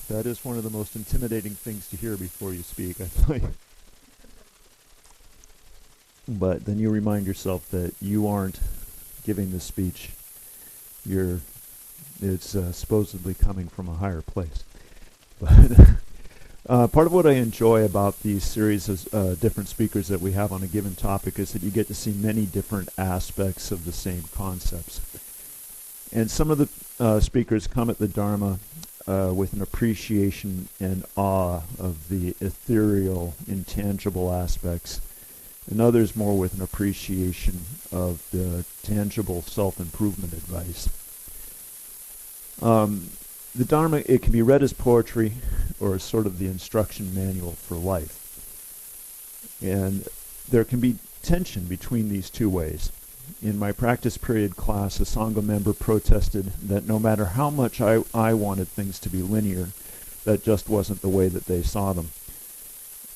That is one of the most intimidating things to hear before you speak, I tell you. But then you remind yourself that you aren't giving the speech. It's supposedly coming from a higher place. But part of what I enjoy about these series of different speakers that we have on a given topic is that you get to see many different aspects of the same concepts. And some of the speakers come at the Dharma with an appreciation and awe of the ethereal, intangible aspects, and others more with an appreciation of the tangible self-improvement advice. The Dharma, it can be read as poetry or as sort of the instruction manual for life. And there can be tension between these two ways. In my practice period class, a Sangha member protested that no matter how much I wanted things to be linear, that just wasn't the way that they saw them.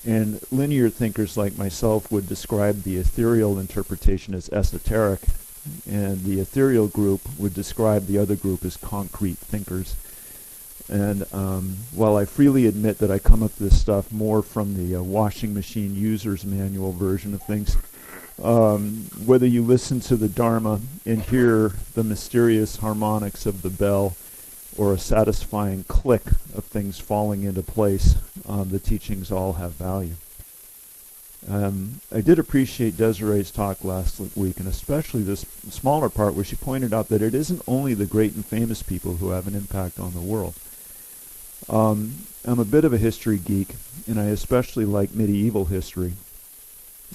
And linear thinkers like myself would describe the ethereal interpretation as esoteric, and the ethereal group would describe the other group as concrete thinkers. And while I freely admit that I come up with this stuff more from the washing machine user's manual version of things, whether you listen to the Dharma and hear the mysterious harmonics of the bell or a satisfying click of things falling into place, the teachings all have value. I did appreciate Desiree's talk last week, and especially this smaller part where she pointed out that it isn't only the great and famous people who have an impact on the world. I'm a bit of a history geek, and I especially like medieval history.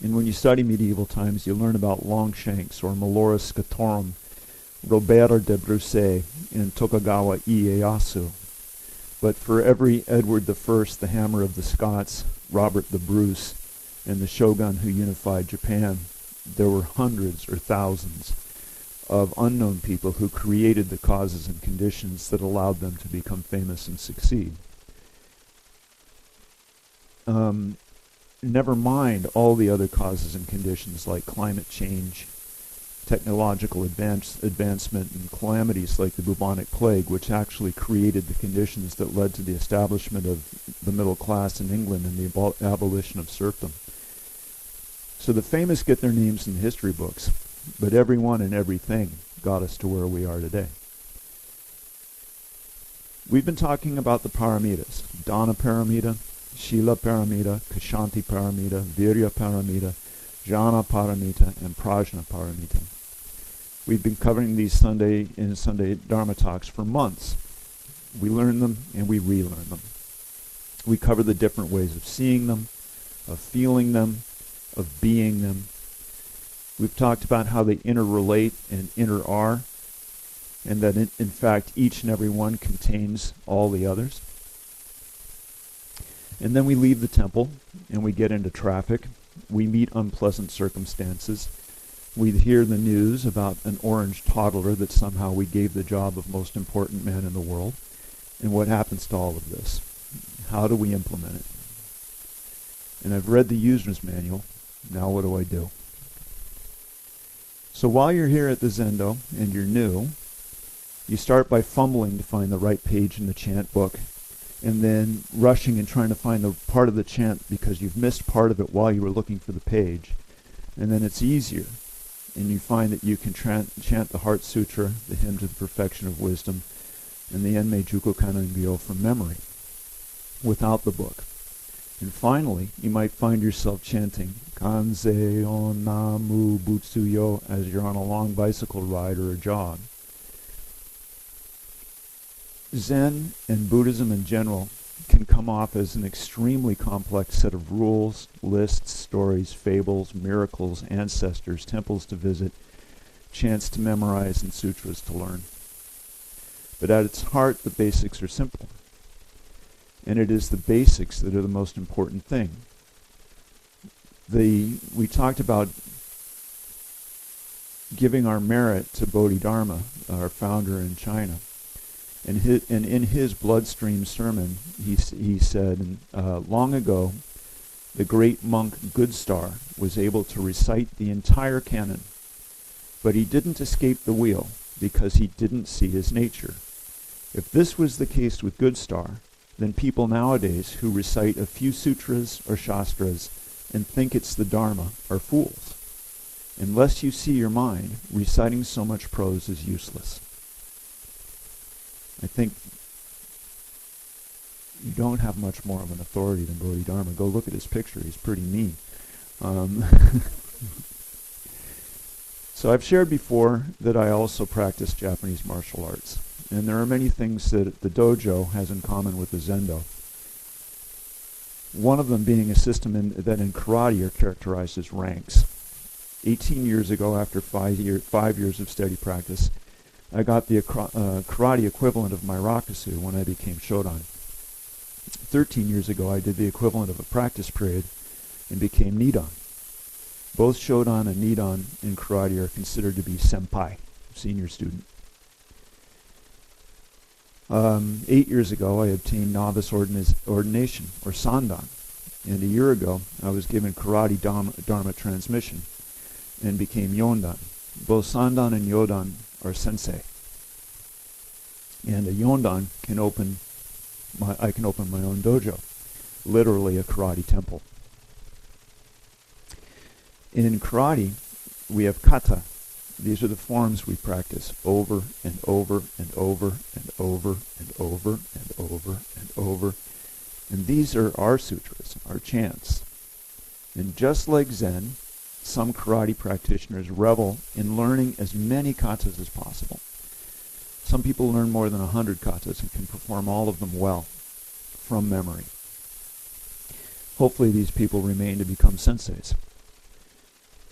And when you study medieval times, you learn about Longshanks or Maloris Scatorum, Robert de Bruce, and Tokugawa Ieyasu. But for every Edward I, the Hammer of the Scots, Robert the Bruce, and the Shogun who unified Japan, there were hundreds or thousands of unknown people who created the causes and conditions that allowed them to become famous and succeed. Never mind all the other causes and conditions like climate change, technological advancement, and calamities like the bubonic plague, which actually created the conditions that led to the establishment of the middle class in England and the abolition of serfdom. So the famous get their names in history books, but everyone and everything got us to where we are today. We've been talking about the paramitas: Dana Paramita, Shila Paramita, Kshanti Paramita, Virya Paramita, Jhana Paramita, and Prajna Paramita. We've been covering these Sunday Dharma talks for months. We learn them and we relearn them. We cover the different ways of seeing them, of feeling them, of being them. We've talked about how they interrelate and inter-are, and that in fact each and every one contains all the others. And then we leave the temple and we get into traffic. We meet unpleasant circumstances. We hear the news about an orange toddler that somehow we gave the job of most important man in the world. And what happens to all of this? How do we implement it? And I've read the user's manual. Now what do I do? So while you're here at the Zendo and you're new, you start by fumbling to find the right page in the chant book, and then rushing and trying to find the part of the chant because you've missed part of it while you were looking for the page. And then it's easier, and you find that you can chant the Heart Sutra, the Hymn to the Perfection of Wisdom, and the Enmei Juko Kannon-gyo from memory, without the book. And finally, you might find yourself chanting Kanze Onamu Butsuyo as you're on a long bicycle ride or a jog. Zen and Buddhism in general can come off as an extremely complex set of rules, lists, stories, fables, miracles, ancestors, temples to visit, chants to memorize, and sutras to learn. But at its heart, the basics are simple. And it is the basics that are the most important thing. We talked about giving our merit to Bodhidharma, our founder in China. And in his bloodstream sermon, he said, long ago, the great monk Goodstar was able to recite the entire canon, but he didn't escape the wheel because he didn't see his nature. If this was the case with Goodstar, than people nowadays who recite a few sutras or shastras and think it's the Dharma are fools. Unless you see your mind, reciting so much prose is useless. I think you don't have much more of an authority than Bodhidharma. Go look at his picture. He's pretty mean. So I've shared before that I also practice Japanese martial arts. And there are many things that the dojo has in common with the Zendo. One of them being a system that in karate are characterized as ranks. 18 years ago, after 5 years of steady practice, I got the karate equivalent of my rakusu when I became Shodan. 13 years ago, I did the equivalent of a practice period and became Nidan. Both Shodan and Nidan in karate are considered to be senpai, senior student. 8 years ago, I obtained novice ordination, or sandan. And a year ago, I was given karate Dharma transmission and became yondan. Both sandan and yodan are sensei. And a yondan I can open my own dojo, literally a karate temple. In karate, we have kata. These are the forms we practice over and over and over and over and over and over and over. And these are our sutras, our chants. And just like Zen, some karate practitioners revel in learning as many katas as possible. Some people learn more than 100 katas and can perform all of them well, from memory. Hopefully these people remain to become senseis.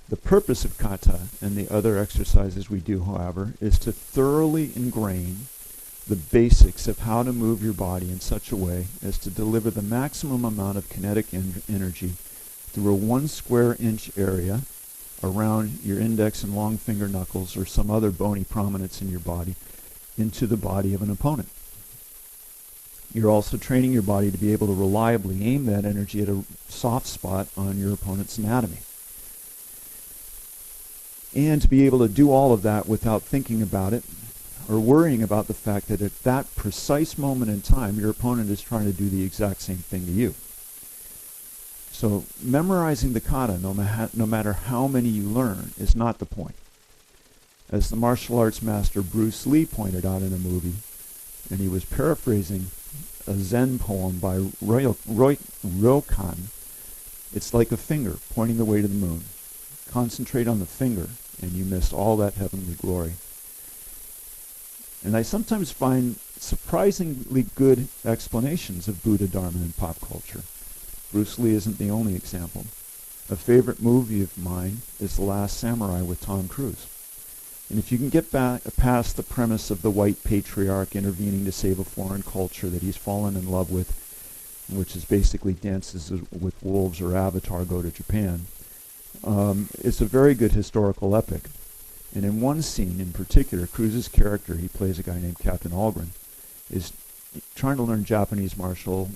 The purpose of kata and the other exercises we do, however, is to thoroughly ingrain the basics of how to move your body in such a way as to deliver the maximum amount of kinetic energy through a 1 square inch area around your index and long finger knuckles or some other bony prominence in your body into the body of an opponent. You're also training your body to be able to reliably aim that energy at a soft spot on your opponent's anatomy. And to be able to do all of that without thinking about it or worrying about the fact that at that precise moment in time, your opponent is trying to do the exact same thing to you. So memorizing the kata, no matter how many you learn, is not the point. As the martial arts master Bruce Lee pointed out in a movie, and he was paraphrasing a Zen poem by Ryokan, it's like a finger pointing the way to the moon. Concentrate on the finger, and you miss all that heavenly glory. And I sometimes find surprisingly good explanations of Buddha Dharma in pop culture. Bruce Lee isn't the only example. A favorite movie of mine is The Last Samurai with Tom Cruise. And if you can get past the premise of the white patriarch intervening to save a foreign culture that he's fallen in love with, which is basically Dances with Wolves or Avatar Go to Japan, it's a very good historical epic. And in one scene in particular, Cruise's character, he plays a guy named Captain Algren, is trying to learn Japanese martial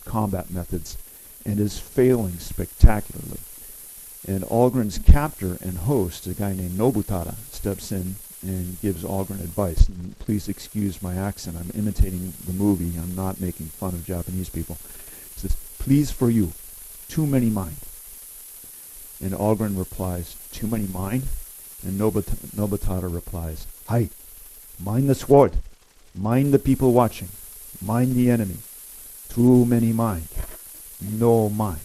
combat methods and is failing spectacularly. And Algren's captor and host, a guy named Nobutada, steps in and gives Algren advice. And please excuse my accent. I'm imitating the movie. I'm not making fun of Japanese people. He says, "Please for you, too many mind." And Algren replies, "Too many mind?" And Nobutada replies, "Hi, mind the sword, mind the people watching, mind the enemy. Too many mind, no mind."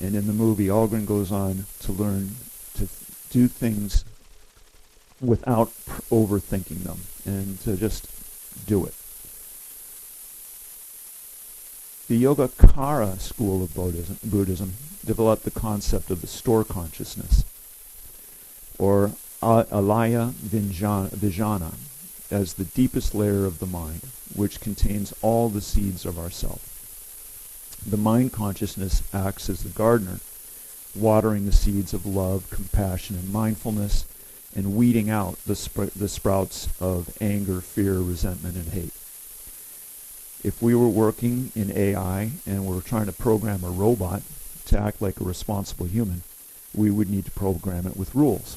And in the movie, Algren goes on to learn to do things without overthinking them and to just do it. The Yogacara school of Buddhism developed the concept of the store consciousness, or alaya vijnana, as the deepest layer of the mind, which contains all the seeds of ourself. The mind consciousness acts as the gardener, watering the seeds of love, compassion, and mindfulness, and weeding out the sprouts of anger, fear, resentment, and hate. If we were working in AI and were trying to program a robot to act like a responsible human, we would need to program it with rules.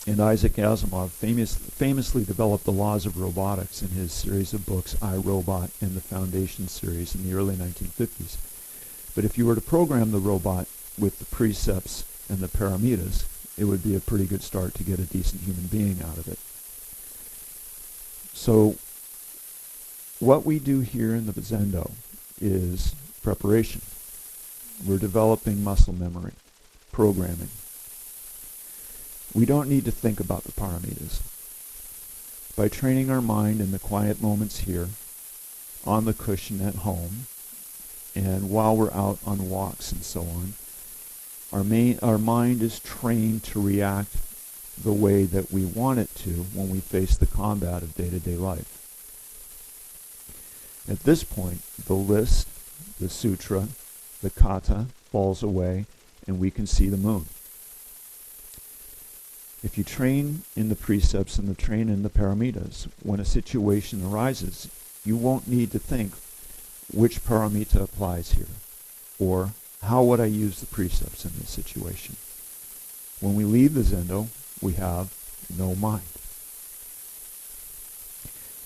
And Isaac Asimov famously developed the laws of robotics in his series of books, I, Robot, and the Foundation series in the early 1950s. But if you were to program the robot with the precepts and the paramitas, it would be a pretty good start to get a decent human being out of it. So what we do here in the Zendo is preparation. We're developing muscle memory, programming. We don't need to think about the paramitas. By training our mind in the quiet moments here, on the cushion at home, and while we're out on walks and so on, our mind is trained to react the way that we want it to when we face the combat of day-to-day life. At this point, the list, the sutra, the kata falls away, and we can see the moon. If you train in the precepts and train in the paramitas, when a situation arises, you won't need to think which paramita applies here, or how would I use the precepts in this situation. When we leave the Zendo, we have no mind.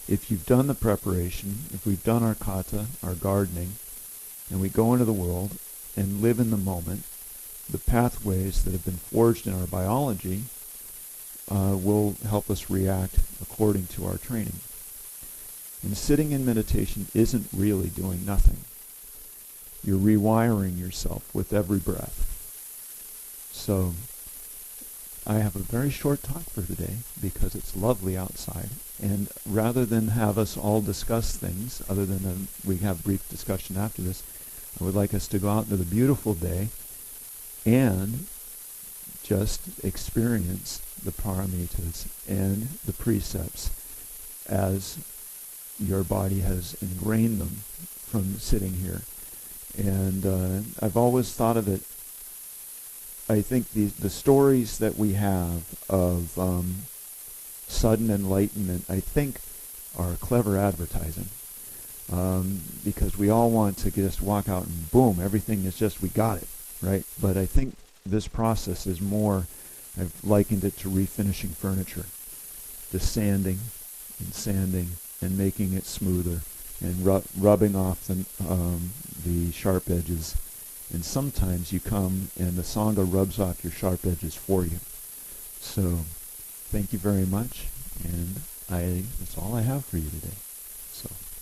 If you've done the preparation, if we've done our kata, our gardening, and we go into the world and live in the moment, the pathways that have been forged in our biology will help us react according to our training. And sitting in meditation isn't really doing nothing. You're rewiring yourself with every breath. So I have a very short talk for today because it's lovely outside. And rather than have us all discuss things, other than we have brief discussion after this, I would like us to go out into the beautiful day and just experience the paramitas and the precepts as your body has ingrained them from sitting here. And I've always thought of it, I think the stories that we have of sudden enlightenment, I think, are clever advertising. Because we all want to just walk out and boom, everything is just, we got it, right? But I think this process is more, I've likened it to refinishing furniture, just sanding and making it smoother and rubbing off the sharp edges. And sometimes you come and the Sangha rubs off your sharp edges for you. So thank you very much, and that's all I have for you today.